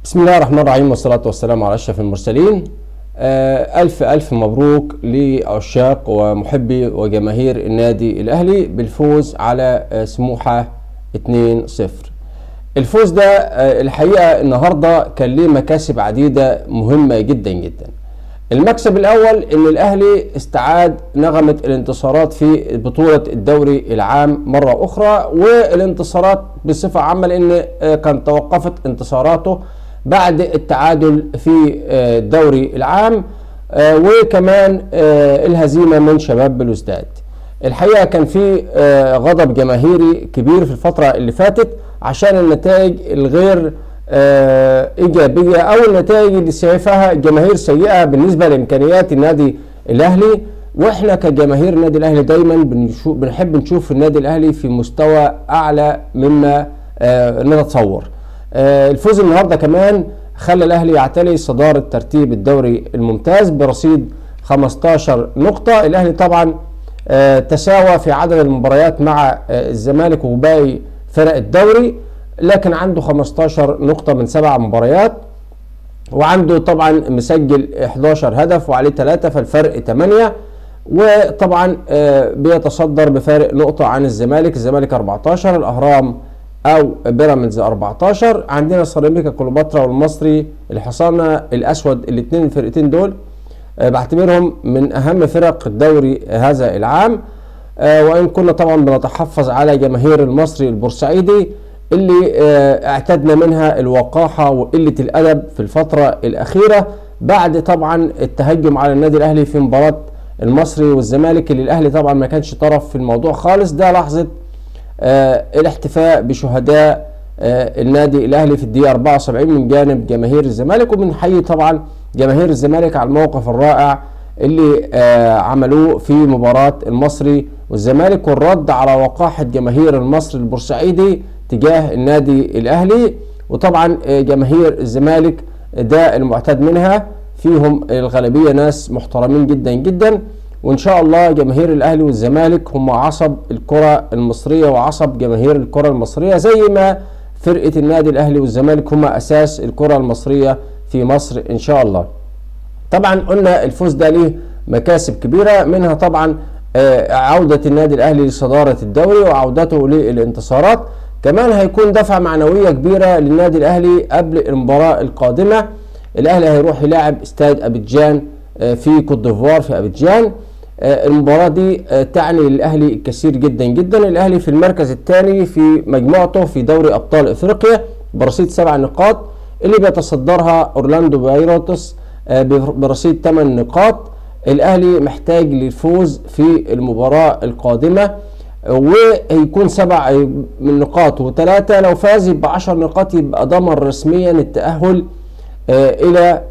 بسم الله الرحمن الرحيم، والصلاة والسلام على أشرف المرسلين. ألف مبروك لعشاق ومحبي وجماهير النادي الأهلي بالفوز على سموحة 2-0. الفوز ده الحقيقة النهاردة كان ليه مكاسب عديدة مهمة جدا جدا. المكسب الأول إن الأهلي استعاد نغمة الانتصارات في بطولة الدوري العام مرة أخرى، والانتصارات بصفة عامة لأن كان توقفت انتصاراته بعد التعادل في الدوري العام وكمان الهزيمة من شباب بلوزداد. الحقيقة كان في غضب جماهيري كبير في الفترة اللي فاتت عشان النتائج الغير إيجابية أو النتائج اللي شايفها الجماهير سيئة بالنسبة لإمكانيات النادي الأهلي. وإحنا كجماهير النادي الأهلي دايما بنحب نشوف النادي الأهلي في مستوى أعلى مما نتصور. الفوز النهارده كمان خلى الأهلي يعتلي صدارة ترتيب الدوري الممتاز برصيد 15 نقطة. الأهلي طبعا تساوى في عدد المباريات مع الزمالك وباقي فرق الدوري، لكن عنده 15 نقطة من 7 مباريات، وعنده طبعا مسجل 11 هدف وعليه 3، فالفرق 8. وطبعا بيتصدر بفارق نقطة عن الزمالك 14، الأهرام أو بيراميدز 14. عندنا سيراميكا كليوباترا والمصري الحصانة الأسود، الاثنين الفرقتين دول بعتبرهم من أهم فرق الدوري هذا العام، وإن كنا طبعا بنتحفظ على جماهير المصري البورسعيدي اللي اعتدنا منها الوقاحة وقلة الأدب في الفترة الأخيرة بعد طبعا التهجم على النادي الأهلي في مباراة المصري والزمالك، اللي الأهلي طبعا ما كانش طرف في الموضوع خالص. ده لحظة الاحتفاء بشهداء النادي الأهلي في الدقيقة 74 من جانب جماهير الزمالك، وبنحيي طبعا جماهير الزمالك على الموقف الرائع اللي عملوه في مباراة المصري والزمالك والرد على وقاحة جماهير المصري البورسعيدي تجاه النادي الأهلي. وطبعا جماهير الزمالك ده المعتاد منها، فيهم الغالبية ناس محترمين جدا جدا، وإن شاء الله جماهير الأهلي والزمالك هم عصب الكرة المصرية وعصب جماهير الكرة المصرية، زي ما فرقة النادي الأهلي والزمالك هم أساس الكرة المصرية في مصر إن شاء الله. طبعا قلنا الفوز ده ليه مكاسب كبيرة، منها طبعا عودة النادي الأهلي لصدارة الدوري وعودته للانتصارات. كمان هيكون دفعة معنوية كبيرة للنادي الأهلي قبل المباراة القادمة. الأهلي هيروح يلاعب استاد أبيجان في كوت ديفوار في أبيجان. المباراة دي تعني للأهلي الكثير جدا جدا. الأهلي في المركز الثاني في مجموعته في دوري أبطال إفريقيا برصيد 7 نقاط، اللي بيتصدرها أورلاندو بايرتس برصيد 8 نقاط. الأهلي محتاج للفوز في المباراة القادمة ويكون 7 من نقاط و3، لو فاز يبقى 10 نقاط، يبقى ضمن رسميا التأهل الى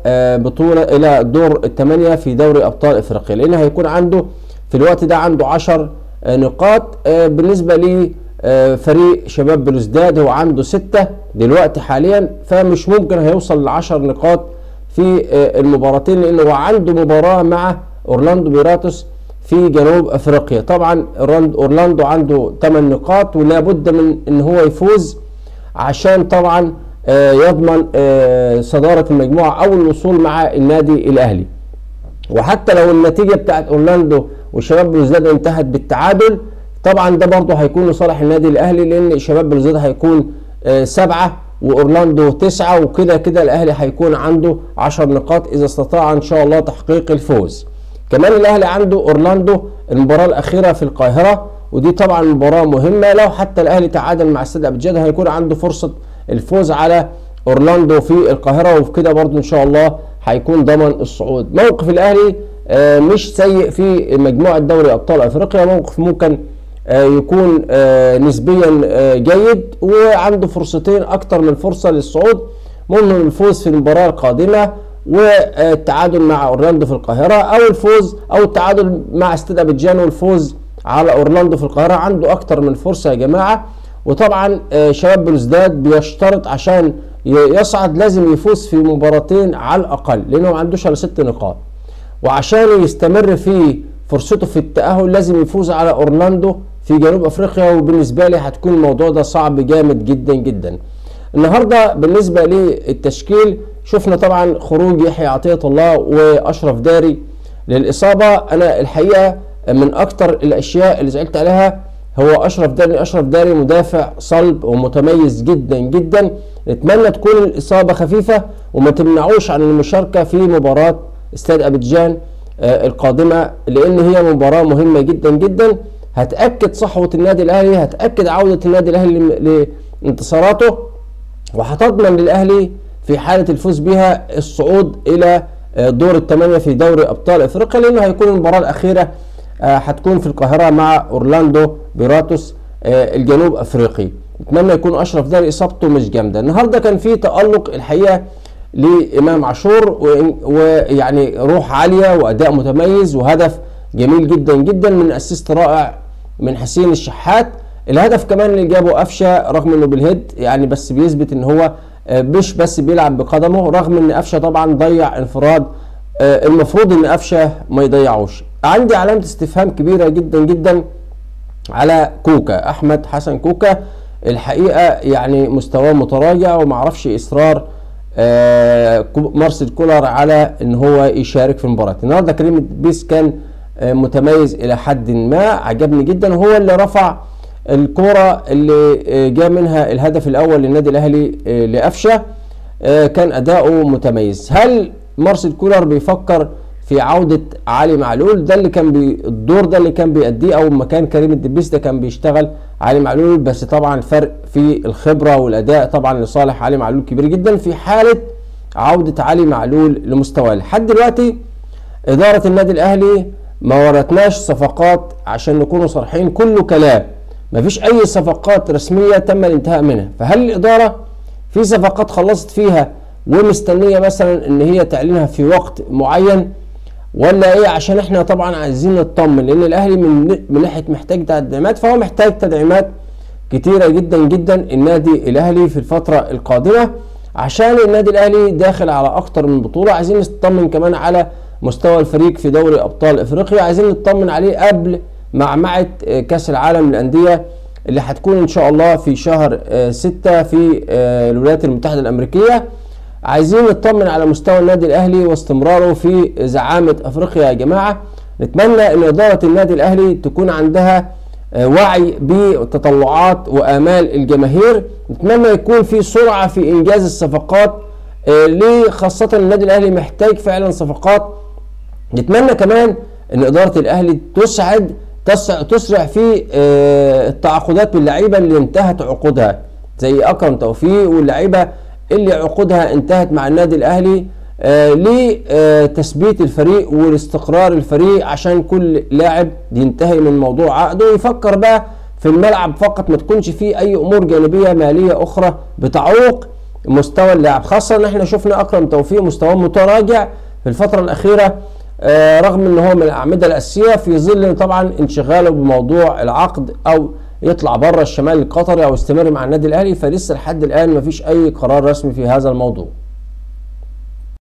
بطولة الى دور الثمانية في دوري ابطال افريقيا، لان هيكون عنده في الوقت ده عنده 10 نقاط. بالنسبة لفريق شباب بلوزداد هو عنده 6 دلوقتي حاليا، فمش ممكن هيوصل ل10 نقاط في المباراتين، لانه هو عنده مباراة مع اورلاندو بايرتس في جنوب افريقيا. طبعا اورلاندو عنده 8 نقاط ولا بد من ان هو يفوز عشان طبعا يضمن صدارة المجموعة او الوصول مع النادي الاهلي. وحتى لو النتيجة بتاعت اورلاندو وشباب بلوزداد انتهت بالتعادل، طبعا ده برضه هيكون لصالح النادي الاهلي، لان شباب بلوزداد هيكون 7 واورلاندو 9، وكده كده الاهلي هيكون عنده 10 نقاط اذا استطاع ان شاء الله تحقيق الفوز. كمان الاهلي عنده اورلاندو المباراة الاخيرة في القاهرة، ودي طبعا مباراة مهمة. لو حتى الاهلي تعادل مع استاد ابيجان هيكون عنده فرصة الفوز على اورلاندو في القاهرة، وكده برضو ان شاء الله هيكون ضمن الصعود. موقف الاهلي مش سيء في مجموعة دوري ابطال افريقيا، موقف ممكن يكون نسبيا جيد، وعنده فرصتين اكتر من فرصة للصعود، منهم الفوز في المباراة القادمة والتعادل مع اورلاندو في القاهرة، او الفوز او التعادل مع استاد ابيجان والفوز على اورلاندو في القاهرة. عنده اكتر من فرصة يا جماعة. وطبعا شباب بلوزداد بيشترط عشان يصعد لازم يفوز في مباراتين على الاقل، لانه ما عندوش الا 6 نقاط، وعشان يستمر في فرصته في التأهل لازم يفوز على اورلاندو في جنوب افريقيا، وبالنسبة لي هتكون الموضوع ده صعب جامد جدا جدا. النهارده بالنسبه للتشكيل شفنا طبعا خروج يحيى عطية الله واشرف داري للاصابه. انا الحقيقه من اكتر الاشياء اللي زعلت عليها هو اشرف داري مدافع صلب ومتميز جدا جدا. نتمنى تكون الاصابه خفيفه وما تمنعوش عن المشاركه في مباراه استاد ابيجان القادمه، لان هي مباراه مهمه جدا جدا، هتاكد صحوه النادي الاهلي، هتاكد عوده النادي الاهلي لانتصاراته، وهتضمن للاهلي في حاله الفوز بها الصعود الى دور الثمانيه في دوري ابطال افريقيا، لانه هيكون المباراه الاخيره هتكون في القاهره مع اورلاندو بيراتوس الجنوب افريقي. اتمنى يكون اشرف داري اصابته مش جامده. النهارده كان في تالق الحقيقه لامام عاشور، ويعني روح عاليه واداء متميز وهدف جميل جدا جدا من اسيست رائع من حسين الشحات. الهدف كمان اللي جابه قفشه رغم انه بالهيد يعني، بس بيثبت ان هو مش بس بيلعب بقدمه، رغم ان قفشه طبعا ضيع انفراد المفروض ان قفشه ما يضيعوش. عندي علامه استفهام كبيره جدا جدا على كوكا، احمد حسن كوكا. الحقيقه يعني مستواه متراجع، ومعرفش اصرار مارسيل كولر على ان هو يشارك في المباراه. النهارده كريم الدبيس كان متميز الى حد ما، عجبني جدا، هو اللي رفع الكرة اللي جاء منها الهدف الاول للنادي الاهلي لقفشه. كان اداؤه متميز. هل مارسيل كولر بيفكر في عودة علي معلول؟ ده اللي كان الدور ده اللي كان بيأديه، او مكان كريم الدبيس ده كان بيشتغل علي معلول، بس طبعا الفرق في الخبرة والاداء طبعا لصالح علي معلول كبير جدا في حالة عودة علي معلول لمستواه. لحد دلوقتي ادارة النادي الاهلي ما ورتناش صفقات، عشان نكونوا صريحين كله كلام، مفيش اي صفقات رسمية تم الانتهاء منها. فهل الادارة في صفقات خلصت فيها ومستنية مثلا ان هي تعلنها في وقت معين، ولا ايه؟ عشان احنا طبعا عايزين نطمن، لان الاهلي من ناحيه محتاج تدعيمات، فهو محتاج تدعيمات كتيره جدا جدا النادي الاهلي في الفتره القادمه، عشان النادي الاهلي داخل على اكتر من بطوله. عايزين نطمن كمان على مستوى الفريق في دوري ابطال افريقيا، عايزين نطمن عليه قبل معمعه كاس العالم للانديه اللي هتكون ان شاء الله في شهر 6 في الولايات المتحده الامريكيه. عايزين نطمن على مستوى النادي الاهلي واستمراره في زعامه افريقيا يا جماعه. نتمنى ان اداره النادي الاهلي تكون عندها وعي بتطلعات وامال الجماهير. نتمنى يكون في سرعه في انجاز الصفقات، خاصه النادي الاهلي محتاج فعلا صفقات. نتمنى كمان ان اداره الاهلي تسرع في التعاقدات باللعيبه اللي انتهت عقودها، زي اكرم توفيق واللعيبه اللي عقودها انتهت مع النادي الاهلي، لتثبيت الفريق والاستقرار الفريق، عشان كل لاعب ينتهي من موضوع عقده ويفكر بقى في الملعب فقط، ما تكونش فيه اي امور جانبيه ماليه اخرى بتعوق مستوى اللاعب. خاصه ان احنا شفنا اكرم توفيق مستواه متراجع في الفتره الاخيره، رغم ان هو من الاعمده الاساسيه، في ظل طبعا انشغاله بموضوع العقد، او يطلع بره الشمال القطري او يستمر مع النادي الاهلي. فلسه لحد الان مفيش اي قرار رسمي في هذا الموضوع.